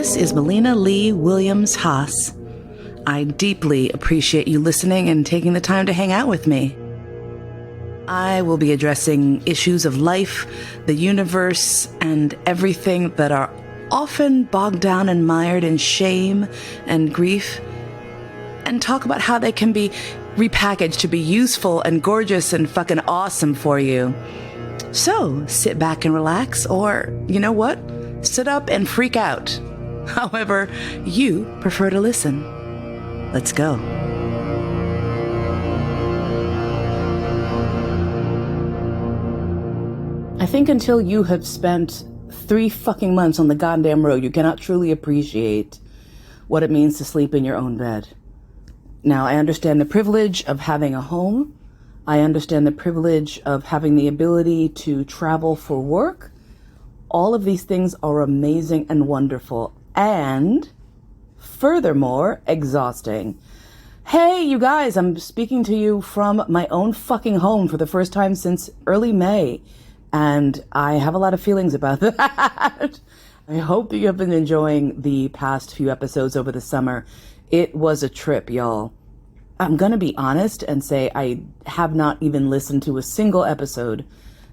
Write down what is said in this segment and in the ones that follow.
This is Melina Lee Williams-Haas. I deeply appreciate you listening and taking the time to hang out with me. I will be addressing issues of life, the universe, and everything that are often bogged down and mired in shame and grief, and talk about how they can be repackaged to be useful and gorgeous and fucking awesome for you. So, sit back and relax, or, you know what? Sit up and freak out. However you prefer to listen. Let's go. I think until you have spent 3 fucking months on the goddamn road, you cannot truly appreciate what it means to sleep in your own bed. Now, I understand the privilege of having a home. I understand the privilege of having the ability to travel for work. All of these things are amazing and wonderful, and furthermore, exhausting. Hey, you guys, I'm speaking to you from my own fucking home for the first time since early May, and I have a lot of feelings about that. I hope that you have been enjoying the past few episodes over the summer. It was a trip, y'all. I'm going to be honest and say I have not even listened to a single episode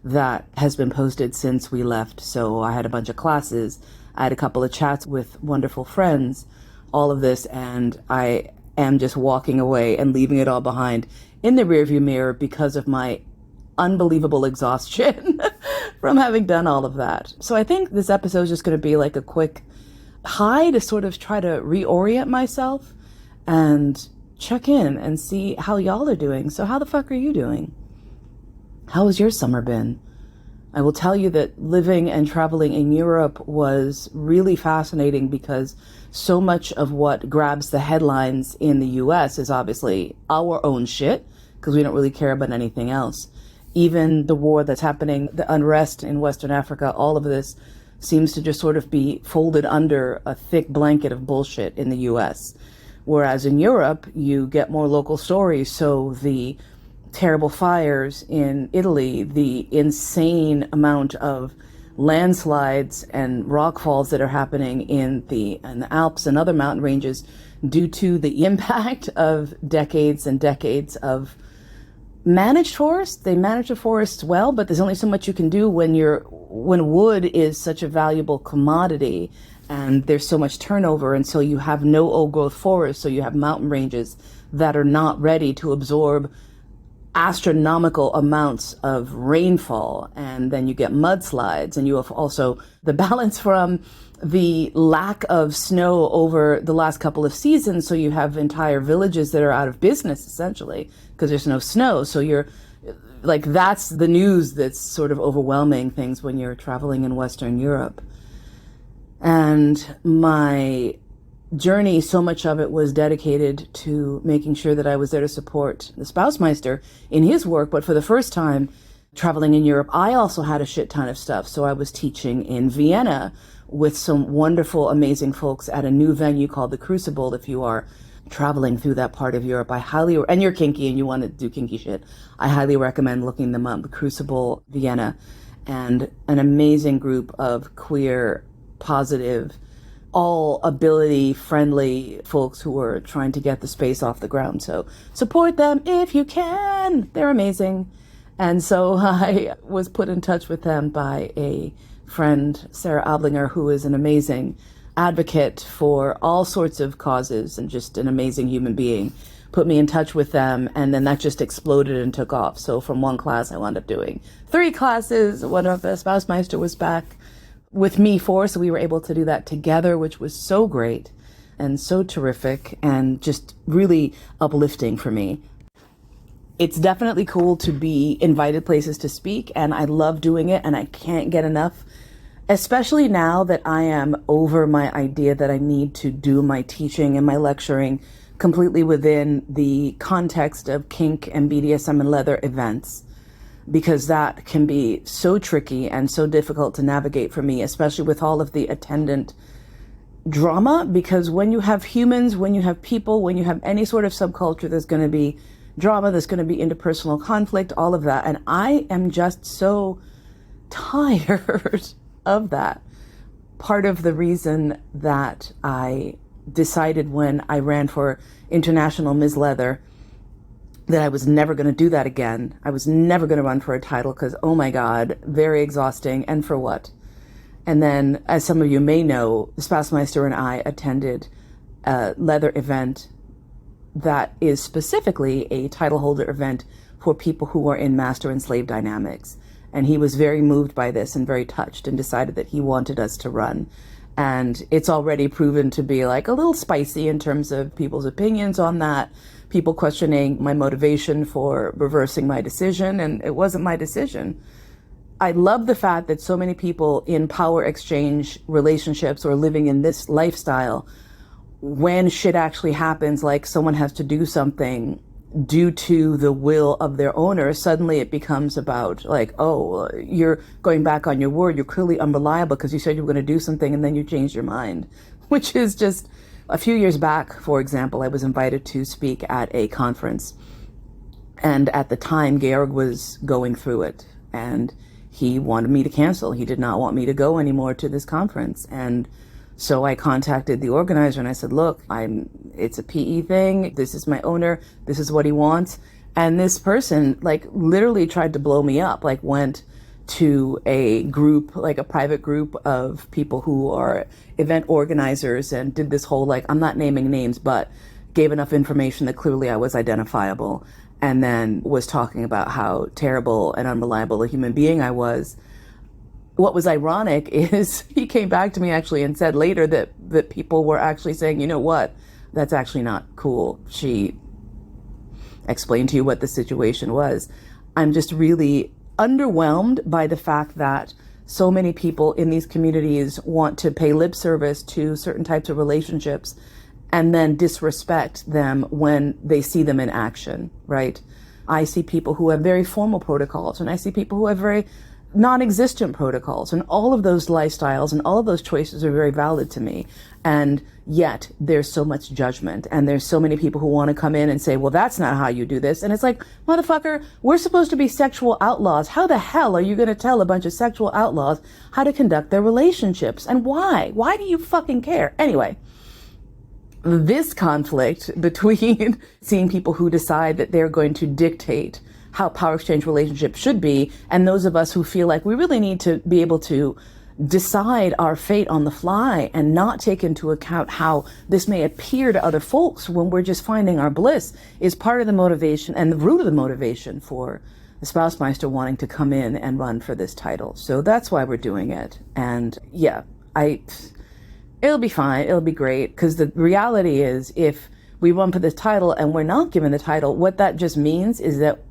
that has been posted since we left. So I had a bunch of classes. I had a couple of chats with wonderful friends, all of this, and I am just walking away and leaving it all behind in the rearview mirror because of my unbelievable exhaustion from having done all of that. So I think this episode is just going to be like a quick hi to sort of try to reorient myself and check in and see how y'all are doing. So how the fuck are you doing? How has your summer been? I will tell you that living and traveling in Europe was really fascinating because so much of what grabs the headlines in the US is obviously our own shit, because we don't really care about anything else. Even the war that's happening, the unrest in Western Africa, all of this seems to just sort of be folded under a thick blanket of bullshit in the US. Whereas in Europe, you get more local stories. So the terrible fires in Italy, the insane amount of landslides and rockfalls that are happening in the Alps and other mountain ranges due to the impact of decades and decades of managed forests. They manage the forests well, but there's only so much you can do when wood is such a valuable commodity and there's so much turnover, and so you have no old growth forests, so you have mountain ranges that are not ready to absorb astronomical amounts of rainfall, and then you get mudslides, and you have also the balance from the lack of snow over the last couple of seasons, so you have entire villages that are out of business essentially because there's no snow. So you're like, that's the news that's sort of overwhelming things when you're traveling in Western Europe. And my journey, so much of it was dedicated to making sure that I was there to support the Spousmeister in his work. But for the first time traveling in Europe, I also had a shit ton of stuff. So I was teaching in Vienna with some wonderful, amazing folks at a new venue called The Crucible. If you are traveling through that part of Europe, and you're kinky and you want to do kinky shit, I highly recommend looking them up. The Crucible Vienna, and an amazing group of queer, positive, all ability friendly folks who are trying to get the space off the ground. So support them if you can. They're amazing. And so I was put in touch with them by a friend, Sarah Ablinger, who is an amazing advocate for all sorts of causes and just an amazing human being. Put me in touch with them, and then that just exploded and took off. So from one class, I wound up doing 3 classes. One of the Spousmeister was back with me for, so we were able to do that together, which was so great and so terrific and just really uplifting for me. It's definitely cool to be invited places to speak, and I love doing it, and I can't get enough, especially now that I am over my idea that I need to do my teaching and my lecturing completely within the context of kink and BDSM and leather events, because that can be so tricky and so difficult to navigate for me, especially with all of the attendant drama. Because when you have humans, when you have people, when you have any sort of subculture, there's going to be drama, there's going to be interpersonal conflict, all of that. And I am just so tired of that. part of the reason that I decided when I ran for International Ms. Leather that I was never going to do that again. I was never going to run for a title because, oh my God, very exhausting. And for what? And then, as some of you may know, Supastar and I attended a leather event that is specifically a title holder event for people who are in master and slave dynamics. And he was very moved by this and very touched and decided that he wanted us to run. And it's already proven to be like a little spicy in terms of people's opinions on that, people questioning my motivation for reversing my decision, and it wasn't my decision. I love the fact that so many people in power exchange relationships or living in this lifestyle, when shit actually happens, like someone has to do something due to the will of their owner, suddenly it becomes about like, oh, you're going back on your word. You're clearly unreliable because you said you were going to do something and then you changed your mind, which is just a few years back. For example, I was invited to speak at a conference, and at the time Georg was going through it and he wanted me to cancel. He did not want me to go anymore to this conference. And so I contacted the organizer and I said, look, it's a PE thing. This is my owner. This is what he wants. And this person like literally tried to blow me up, like went to a group, like a private group of people who are event organizers and did this whole, like, I'm not naming names, but gave enough information that clearly I was identifiable. And then was talking about how terrible and unreliable a human being I was. What was ironic is he came back to me actually and said later that people were actually saying, you know what, that's actually not cool. She explained to you what the situation was. I'm just really underwhelmed by the fact that so many people in these communities want to pay lip service to certain types of relationships and then disrespect them when they see them in action, right? I see people who have very formal protocols, and I see people who have very non-existent protocols, and all of those lifestyles and all of those choices are very valid to me. And yet there's so much judgment, and there's so many people who want to come in and say, well, that's not how you do this. And it's like, motherfucker, we're supposed to be sexual outlaws. How the hell are you going to tell a bunch of sexual outlaws how to conduct their relationships? And why? Why do you fucking care? Anyway, this conflict between seeing people who decide that they're going to dictate how power exchange relationships should be, and those of us who feel like we really need to be able to decide our fate on the fly and not take into account how this may appear to other folks when we're just finding our bliss, is part of the motivation and the root of the motivation for the Spousmeister wanting to come in and run for this title. So that's why we're doing it. And yeah, it'll be fine. It'll be great. Because the reality is, if we run for this title and we're not given the title, what that just means is that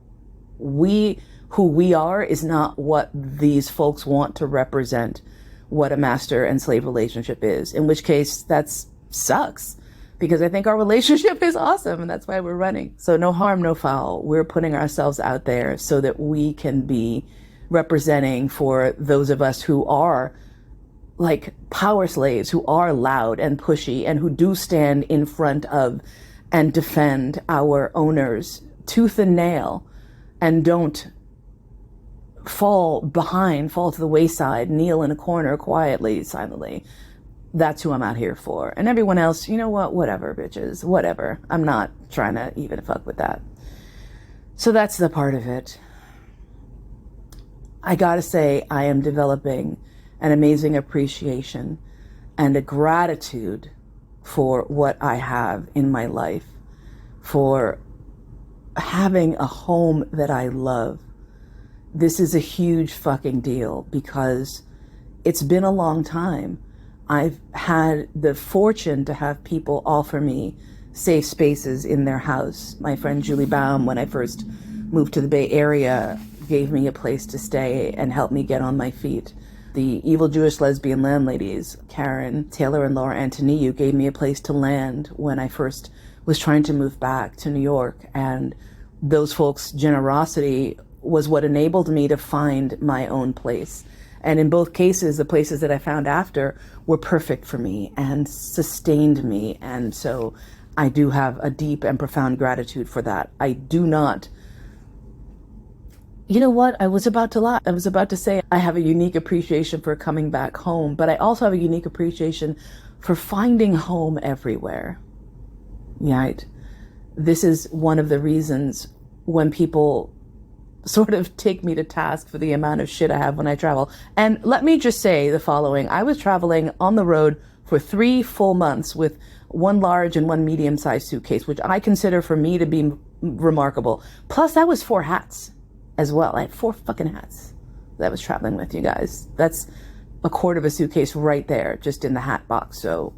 who we are is not what these folks want to represent what a master and slave relationship is, in which case that sucks, because I think our relationship is awesome and that's why we're running. So no harm, no foul. We're putting ourselves out there so that we can be representing for those of us who are like power slaves, who are loud and pushy and who do stand in front of and defend our owners tooth and nail, and don't fall to the wayside, kneel in a corner quietly, silently. That's who I'm out here for. And everyone else, you know what, whatever, bitches, whatever. I'm not trying to even fuck with that. So that's the part of it. I gotta say, I am developing an amazing appreciation and a gratitude for what I have in my life, for having a home that I love. This is a huge fucking deal because it's been a long time. I've had the fortune to have people offer me safe spaces in their house. My friend Julie Baum, when I first moved to the Bay Area, gave me a place to stay and helped me get on my feet. The evil Jewish lesbian landladies, Karen Taylor and Laura Antoniou, gave me a place to land when I first was trying to move back to New York. And those folks' generosity was what enabled me to find my own place. And in both cases, the places that I found after were perfect for me and sustained me. And so I do have a deep and profound gratitude for that. I do not You know what? I was about to lie. I was about to say I have a unique appreciation for coming back home, but I also have a unique appreciation for finding home everywhere. Right? This is one of the reasons when people sort of take me to task for the amount of shit I have when I travel. And let me just say the following. I was traveling on the road for 3 full months with one large and one medium-sized suitcase, which I consider for me to be remarkable. Plus, that was 4 hats as well. I had 4 fucking hats that I was traveling with, you guys. That's a quarter of a suitcase right there, just in the hat box. So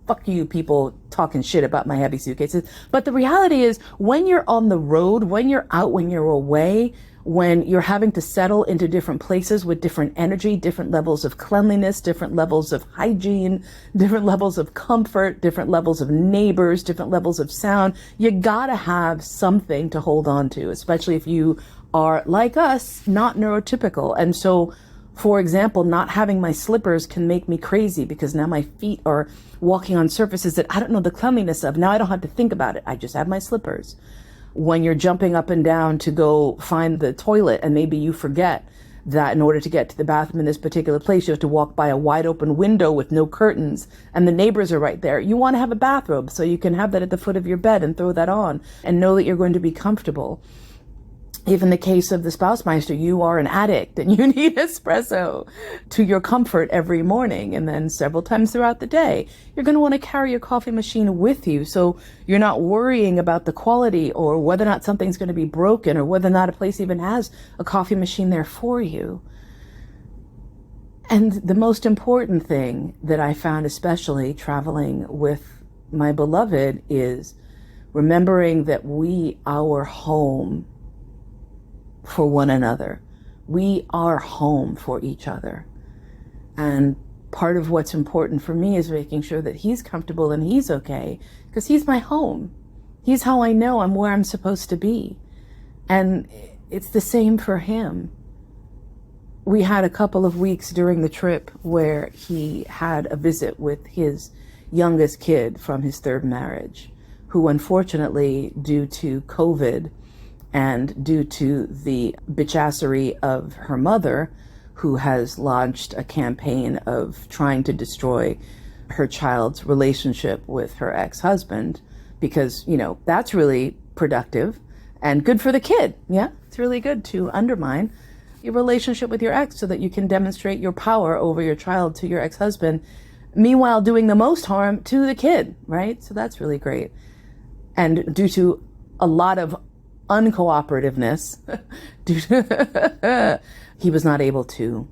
fuck you people talking shit about my heavy suitcases. But the reality is, when you're on the road, when you're out, when you're away, when you're having to settle into different places with different energy, different levels of cleanliness, different levels of hygiene, different levels of comfort, different levels of neighbors, different levels of sound, you gotta have something to hold on to, especially if you are, like us, not neurotypical. And so, for example, not having my slippers can make me crazy because now my feet are walking on surfaces that I don't know the cleanliness of. Now I don't have to think about it. I just have my slippers. When you're jumping up and down to go find the toilet and maybe you forget that in order to get to the bathroom in this particular place, you have to walk by a wide open window with no curtains and the neighbors are right there. You want to have a bathrobe so you can have that at the foot of your bed and throw that on and know that you're going to be comfortable. If in the case of the Spouse-Meister, you are an addict and you need espresso to your comfort every morning and then several times throughout the day, you're going to want to carry your coffee machine with you so you're not worrying about the quality or whether or not something's going to be broken or whether or not a place even has a coffee machine there for you. And the most important thing that I found, especially traveling with my beloved, is remembering that we are home for one another. We are home for each other. And part of what's important for me is making sure that he's comfortable and he's okay, because he's my home. He's how I know I'm where I'm supposed to be. And it's the same for him. We had a couple of weeks during the trip where he had a visit with his youngest kid from his 3rd marriage, who unfortunately, due to COVID, and due to the bitchassery of her mother, who has launched a campaign of trying to destroy her child's relationship with her ex-husband, because, you know, that's really productive and good for the kid. Yeah, it's really good to undermine your relationship with your ex so that you can demonstrate your power over your child to your ex-husband, meanwhile doing the most harm to the kid, right? So that's really great. And due to a lot of uncooperativeness, he was not able to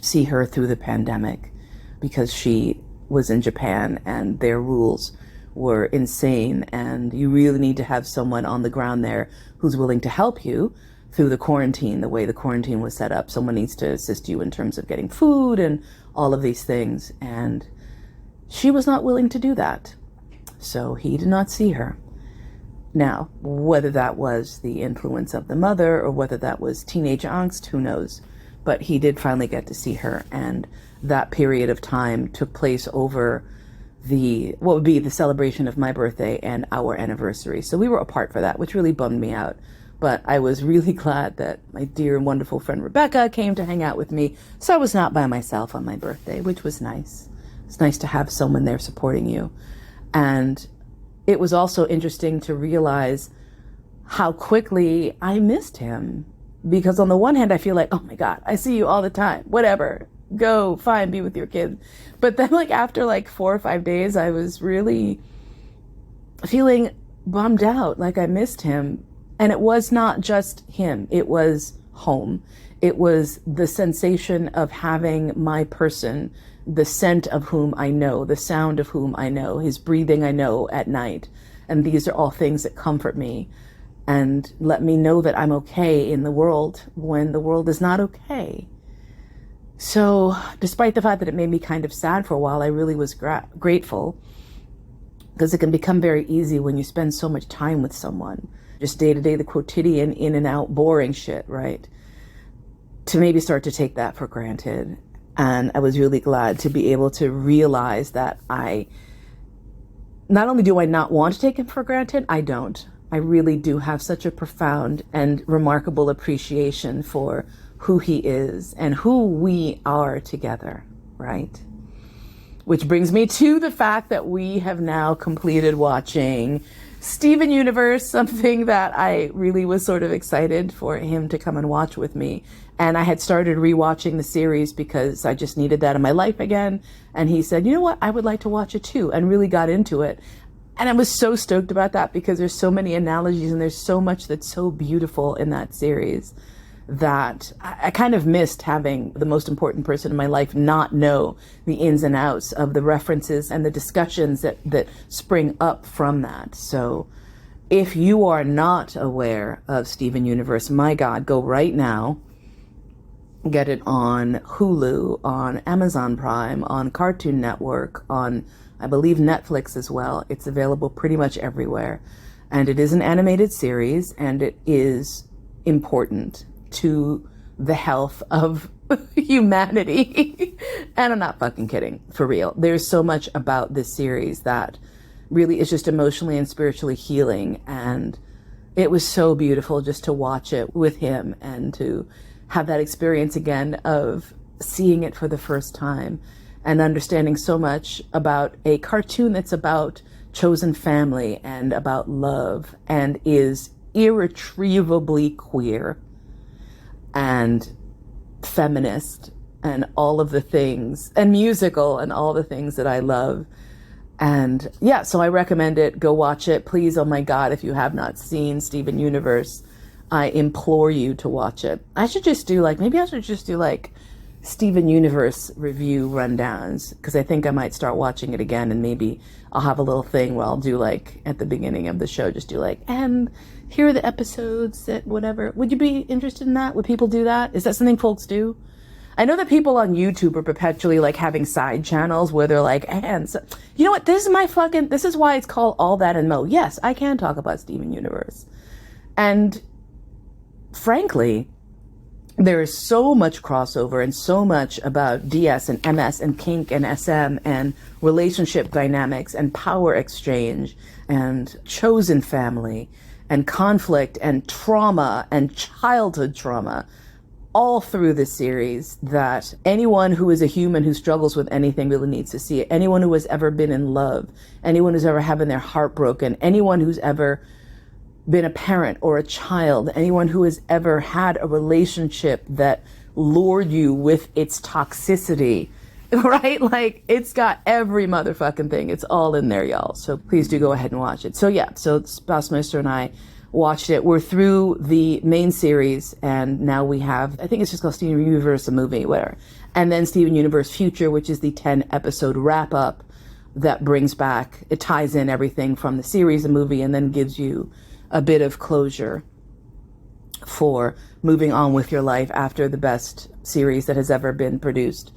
see her through the pandemic because she was in Japan and their rules were insane, and you really need to have someone on the ground there who's willing to help you through the quarantine, the way the quarantine was set up. Someone needs to assist you in terms of getting food and all of these things, and she was not willing to do that, so he did not see her. Now, whether that was the influence of the mother or whether that was teenage angst, who knows? But he did finally get to see her, and that period of time took place over what would be the celebration of my birthday and our anniversary. So we were apart for that, which really bummed me out. But I was really glad that my dear and wonderful friend Rebecca came to hang out with me, so I was not by myself on my birthday, which was nice. It's nice to have someone there supporting you. And it was also interesting to realize how quickly I missed him. Because on the one hand, I feel like, oh my God, I see you all the time. Whatever. Go, fine, be with your kid. But then after 4 or 5 days, I was really feeling bummed out, like I missed him. And it was not just him. It was home. It was the sensation of having my person, the scent of whom I know, the sound of whom I know, his breathing I know at night. And these are all things that comfort me and let me know that I'm okay in the world when the world is not okay. So despite the fact that it made me kind of sad for a while, I really was grateful, because it can become very easy when you spend so much time with someone, just day to day, the quotidian, in and out, boring shit, right? To maybe start to take that for granted. And I was really glad to be able to realize that not only do I not want to take him for granted, I don't. I really do have such a profound and remarkable appreciation for who he is and who we are together, right? Which brings me to the fact that we have now completed watching Steven Universe, something that I really was sort of excited for him to come and watch with me. And I had started rewatching the series because I just needed that in my life again. And he said, you know what, I would like to watch it too, and really got into it. And I was so stoked about that because there's so many analogies and there's so much that's so beautiful in that series that I kind of missed having the most important person in my life not know the ins and outs of the references and the discussions that spring up from that. So if you are not aware of Steven Universe, my God, go right now. Get it on Hulu, on Amazon Prime, on Cartoon Network, on, I believe, Netflix as well. It's available pretty much everywhere. And it is an animated series, and it is important to the health of humanity. And I'm not fucking kidding, for real. There's so much about this series that really is just emotionally and spiritually healing. And it was so beautiful just to watch it with him and to have that experience again of seeing it for the first time and understanding so much about a cartoon that's about chosen family and about love and is irretrievably queer and feminist and all of the things, and musical and all the things that I love. And yeah, so I recommend it. Go watch it. Please, oh my God, if you have not seen Steven Universe, I implore you to watch it. I should just do Steven Universe review rundowns, because I think I might start watching it again, and maybe I'll have a little thing where I'll do like at the beginning of the show, just do like, and here are the episodes that whatever. Would you be interested in that? Would people do that? Is that something folks do? I know that people on YouTube are perpetually like having side channels where they're like, and so, you know what? This is why it's called All That and Mo. Yes, I can talk about Steven Universe. And frankly, there is so much crossover and so much about DS and MS and kink and SM and relationship dynamics and power exchange and chosen family and conflict and trauma and childhood trauma all through this series that anyone who is a human who struggles with anything really needs to see it. Anyone who has ever been in love, anyone who's ever having their heart broken, anyone who's ever been a parent or a child, anyone who has ever had a relationship that lured you with its toxicity, right? Like, it's got every motherfucking thing. It's all in there, y'all. So please do go ahead and watch it. So yeah, so Spousmeister and I watched it. We're through the main series, and now we have, I think it's just called Steven Universe, a movie, whatever. And then Steven Universe Future, which is the 10-episode wrap-up that brings back, it ties in everything from the series, the movie, and then gives you a bit of closure for moving on with your life after the best series that has ever been produced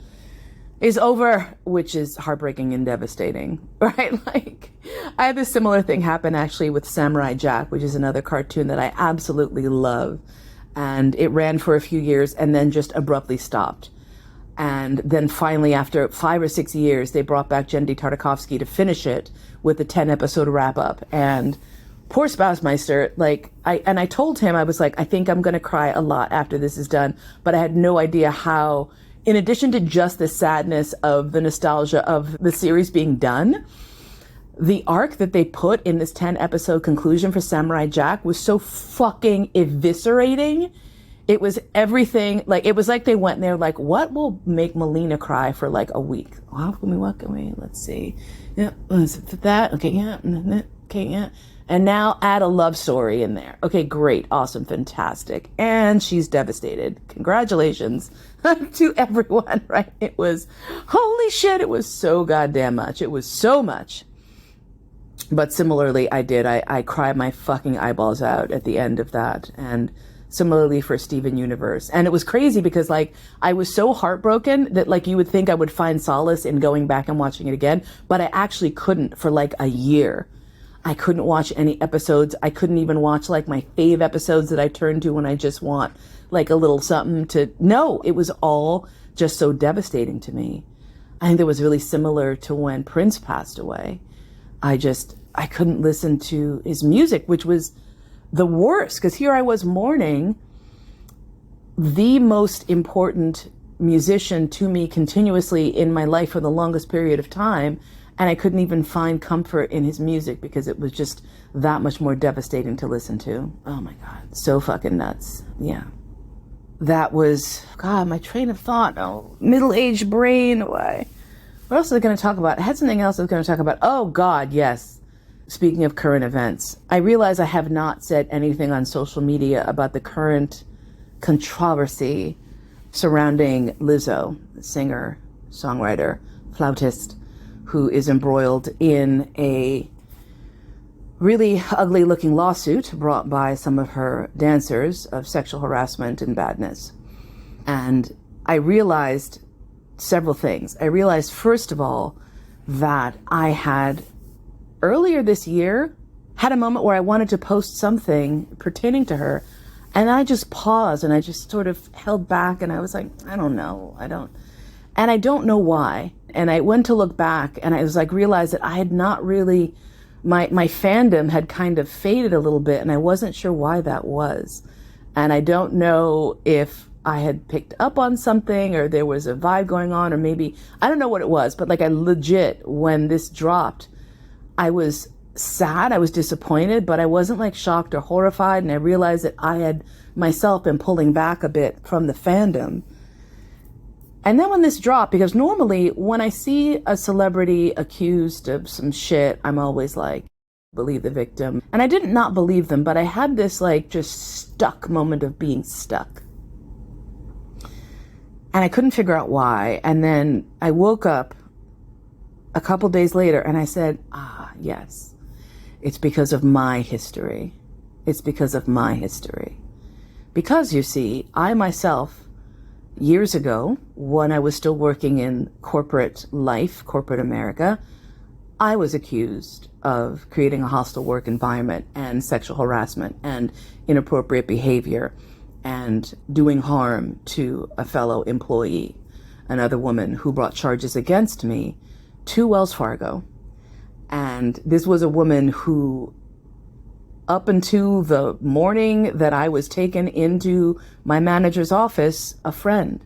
is over, which is heartbreaking and devastating, right? Like, I had a similar thing happen actually with Samurai Jack, which is another cartoon that I absolutely love. And it ran for a few years and then just abruptly stopped. And then finally, after 5 or 6 years, they brought back Genndy Tartakovsky to finish it with a 10-episode wrap-up. And poor Spousmeister, like, I told him, I was like, I think I'm going to cry a lot after this is done. But I had no idea how, in addition to just the sadness of the nostalgia of the series being done, the arc that they put in this 10-episode conclusion for Samurai Jack was so fucking eviscerating. It was everything. Like, it was like they went in there like, what will make Melina cry for like a week? What can we, let's see. Yeah, that, okay, yeah, okay, yeah. And now add a love story in there. Okay, great, awesome, fantastic. And she's devastated. Congratulations to everyone, right? It was, holy shit, it was so goddamn much. It was so much. But similarly, I cried my fucking eyeballs out at the end of that. And similarly for Steven Universe. And it was crazy because, like, I was so heartbroken that, like, you would think I would find solace in going back and watching it again. But I actually couldn't for like a year. I couldn't watch any episodes. I couldn't even watch like my fave episodes that I turn to when I just want like a little something to, no, it was all just so devastating to me. I think that was really similar to when Prince passed away. I just I couldn't listen to his music, which was the worst, because here I was mourning the most important musician to me continuously in my life for the longest period of time, and I couldn't even find comfort in his music because it was just that much more devastating to listen to. Oh my God, so fucking nuts. Yeah. That was, God, my train of thought. Oh, middle-aged brain. Why? What else was I going to talk about? I had something else I was going to talk about. Oh God, yes. Speaking of current events, I realize I have not said anything on social media about the current controversy surrounding Lizzo, singer, songwriter, flautist, who is embroiled in a really ugly looking lawsuit brought by some of her dancers of sexual harassment and badness. And I realized several things. I realized, first of all, that I had earlier this year had a moment where I wanted to post something pertaining to her, and I just paused and I just sort of held back, and I was like, I don't know. And I don't know why. And I went to look back, and I was like, realized that I had not really, my fandom had kind of faded a little bit, and I wasn't sure why that was. And I don't know if I had picked up on something, or there was a vibe going on, or maybe, I don't know what it was, but like, I legit, when this dropped, I was sad, I was disappointed, but I wasn't like shocked or horrified. And I realized that I had myself been pulling back a bit from the fandom. And then when this dropped, because normally when I see a celebrity accused of some shit, I'm always like, believe the victim. And I didn't not believe them, but I had this like just stuck moment of being stuck. And I couldn't figure out why. And then I woke up a couple days later and I said, yes. It's because of my history. It's because of my history. Because, you see, I myself, years ago, when I was still working in corporate life, corporate America, I was accused of creating a hostile work environment and sexual harassment and inappropriate behavior and doing harm to a fellow employee, another woman who brought charges against me to Wells Fargo. And this was a woman who, up until the morning that I was taken into my manager's office, a friend,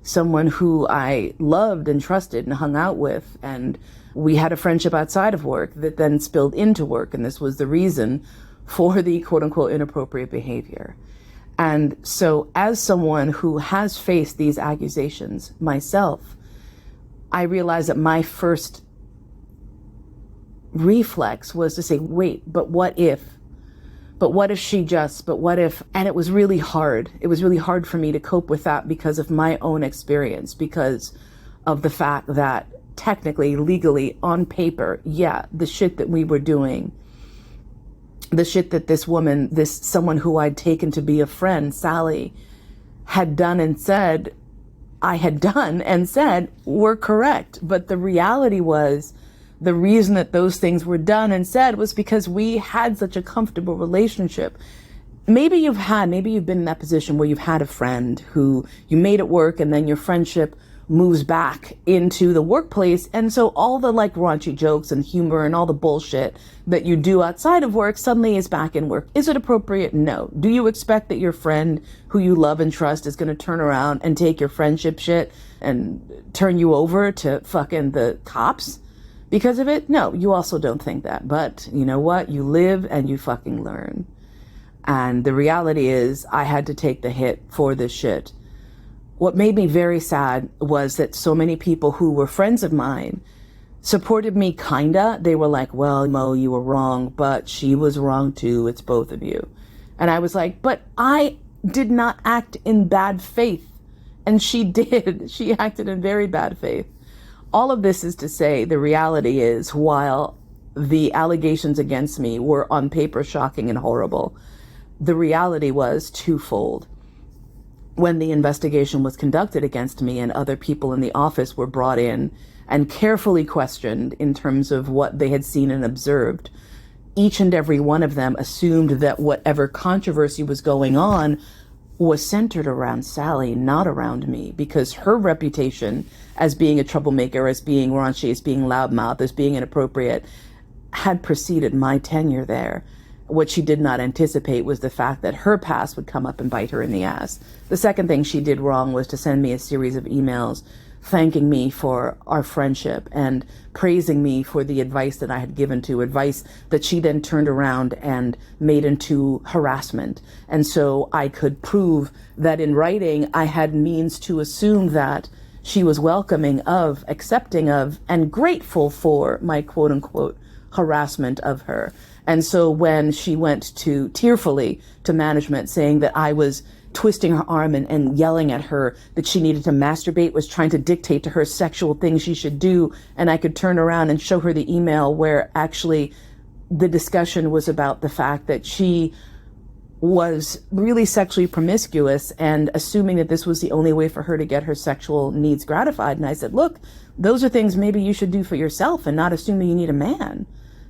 someone who I loved and trusted and hung out with. And we had a friendship outside of work that then spilled into work. And this was the reason for the quote unquote inappropriate behavior. And so as someone who has faced these accusations myself, I realized that my first reflex was to say, wait, but what if? But what if she just, but what if? And it was really hard. It was really hard for me to cope with that because of my own experience, because of the fact that technically, legally, on paper, yeah, the shit that we were doing, the shit that this woman, someone who I'd taken to be a friend, Sally, had done and said, I had done and said were correct. But the reality was, the reason that those things were done and said was because we had such a comfortable relationship. Maybe you've been in that position where you've had a friend who you made at work, and then your friendship moves back into the workplace. And so all the like raunchy jokes and humor and all the bullshit that you do outside of work suddenly is back in work. Is it appropriate? No. Do you expect that your friend who you love and trust is going to turn around and take your friendship shit and turn you over to fucking the cops because of it? No, you also don't think that. But you know what? You live and you fucking learn. And the reality is I had to take the hit for this shit. What made me very sad was that so many people who were friends of mine supported me kinda. They were like, well, Mo, you were wrong, but she was wrong too. It's both of you. And I was like, but I did not act in bad faith. And she did. She acted in very bad faith. All of this is to say, the reality is, while the allegations against me were on paper shocking and horrible, the reality was twofold. When the investigation was conducted against me and other people in the office were brought in and carefully questioned in terms of what they had seen and observed, each and every one of them assumed that whatever controversy was going on was centered around Sally, not around me, because her reputation as being a troublemaker, as being raunchy, as being loudmouth, as being inappropriate, had preceded my tenure there. What she did not anticipate was the fact that her past would come up and bite her in the ass. The second thing she did wrong was to send me a series of emails thanking me for our friendship and praising me for the advice that I had given to, advice that she then turned around and made into harassment. And so I could prove that in writing, I had means to assume that she was welcoming of, accepting of, and grateful for my quote unquote harassment of her. And so when she went to tearfully to management saying that I was twisting her arm and yelling at her that she needed to masturbate, was trying to dictate to her sexual things she should do, and I could turn around and show her the email where actually the discussion was about the fact that she was really sexually promiscuous and assuming that this was the only way for her to get her sexual needs gratified. And I said, look, those are things maybe you should do for yourself and not assume that you need a man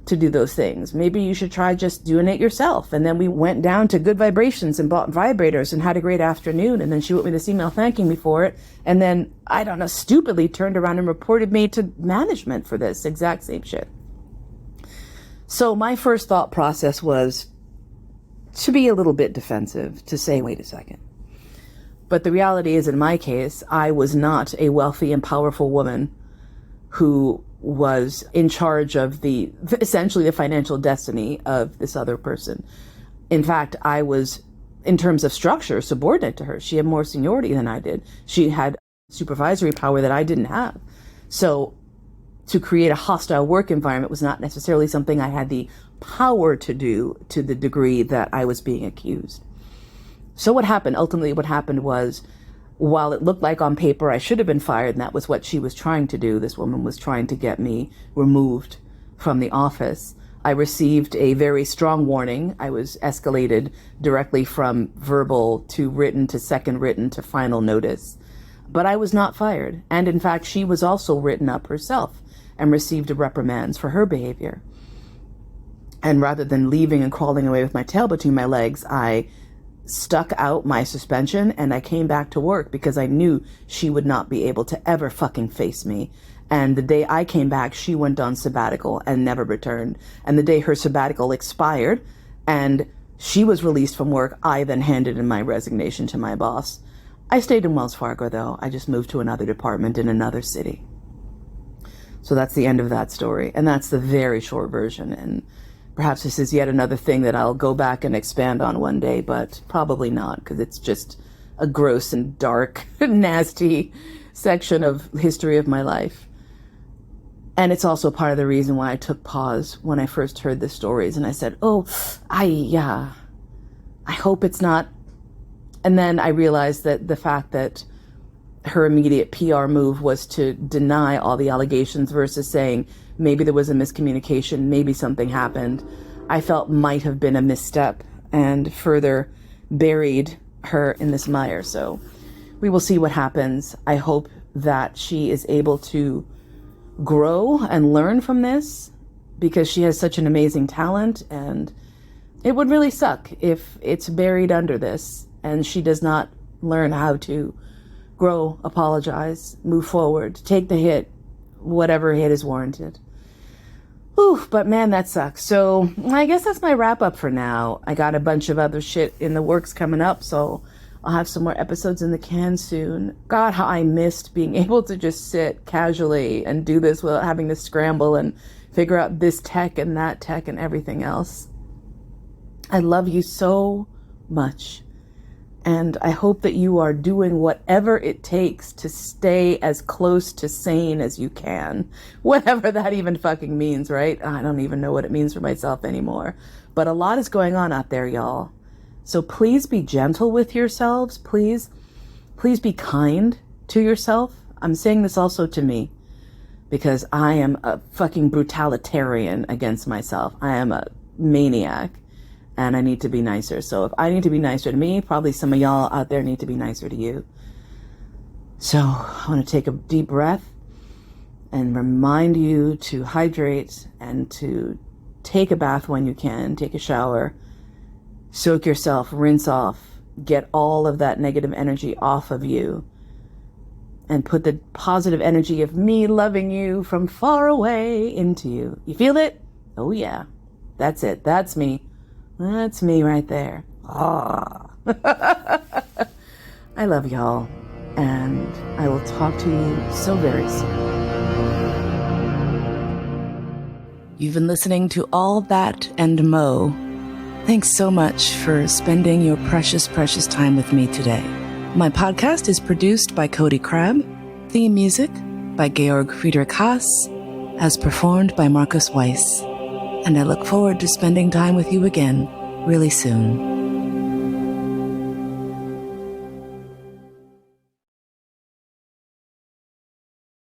to do those things. Maybe you should try just doing it yourself. And then we went down to Good Vibrations and bought vibrators and had a great afternoon. And then she wrote me this email thanking me for it. And then, I don't know, stupidly turned around and reported me to management for this exact same shit. So my first thought process was to be a little bit defensive, to say, wait a second. But the reality is, in my case, I was not a wealthy and powerful woman who was in charge of essentially the financial destiny of this other person. In fact, I was, in terms of structure, subordinate to her. She had more seniority than I did. She had supervisory power that I didn't have. So to create a hostile work environment was not necessarily something I had the power to do to the degree that I was being accused. So what happened? Ultimately, what happened was, while it looked like on paper I should have been fired, and that was what she was trying to do, this woman was trying to get me removed from the office, I received a very strong warning. I was escalated directly from verbal to written to second written to final notice. But I was not fired. And in fact, she was also written up herself and received a reprimands for her behavior. And rather than leaving and crawling away with my tail between my legs, I stuck out my suspension and I came back to work because I knew she would not be able to ever fucking face me. And the day I came back, she went on sabbatical and never returned. And the day her sabbatical expired and she was released from work, I then handed in my resignation to my boss. I stayed in Wells Fargo though. I just moved to another department in another city. So that's the end of that story. And that's the very short version. And perhaps this is yet another thing that I'll go back and expand on one day, but probably not, because it's just a gross and dark, nasty section of history of my life. And it's also part of the reason why I took pause when I first heard the stories. And I said, I hope it's not. And then I realized that the fact that her immediate PR move was to deny all the allegations versus saying, maybe there was a miscommunication, maybe something happened, I felt might have been a misstep and further buried her in this mire. So we will see what happens. I hope that she is able to grow and learn from this because she has such an amazing talent, and it would really suck if it's buried under this and she does not learn how to grow, apologize, move forward, take the hit, whatever hit is warranted. Ooh, but man, that sucks. So I guess that's my wrap up for now. I got a bunch of other shit in the works coming up, so I'll have some more episodes in the can soon. God, how I missed being able to just sit casually and do this without having to scramble and figure out this tech and that tech and everything else. I love you so much. And I hope that you are doing whatever it takes to stay as close to sane as you can. Whatever that even fucking means, right? I don't even know what it means for myself anymore. But a lot is going on out there, y'all. So please be gentle with yourselves. Please be kind to yourself. I'm saying this also to me because I am a fucking brutalitarian against myself. I am a maniac. And I need to be nicer. So if I need to be nicer to me, probably some of y'all out there need to be nicer to you. So I want to take a deep breath and remind you to hydrate and to take a bath when you can, take a shower, soak yourself, rinse off, get all of that negative energy off of you, and put the positive energy of me loving you from far away into you. You feel it? Oh, yeah. That's it. That's me. That's me right there. Ah. I love y'all, and I will talk to you so very soon. You've been listening to All That and Mo. Thanks so much for spending your precious, precious time with me today. My podcast is produced by Cody Crabb, theme music by Georg Friedrich Haas, as performed by Marcus Weiss. And I look forward to spending time with you again really soon.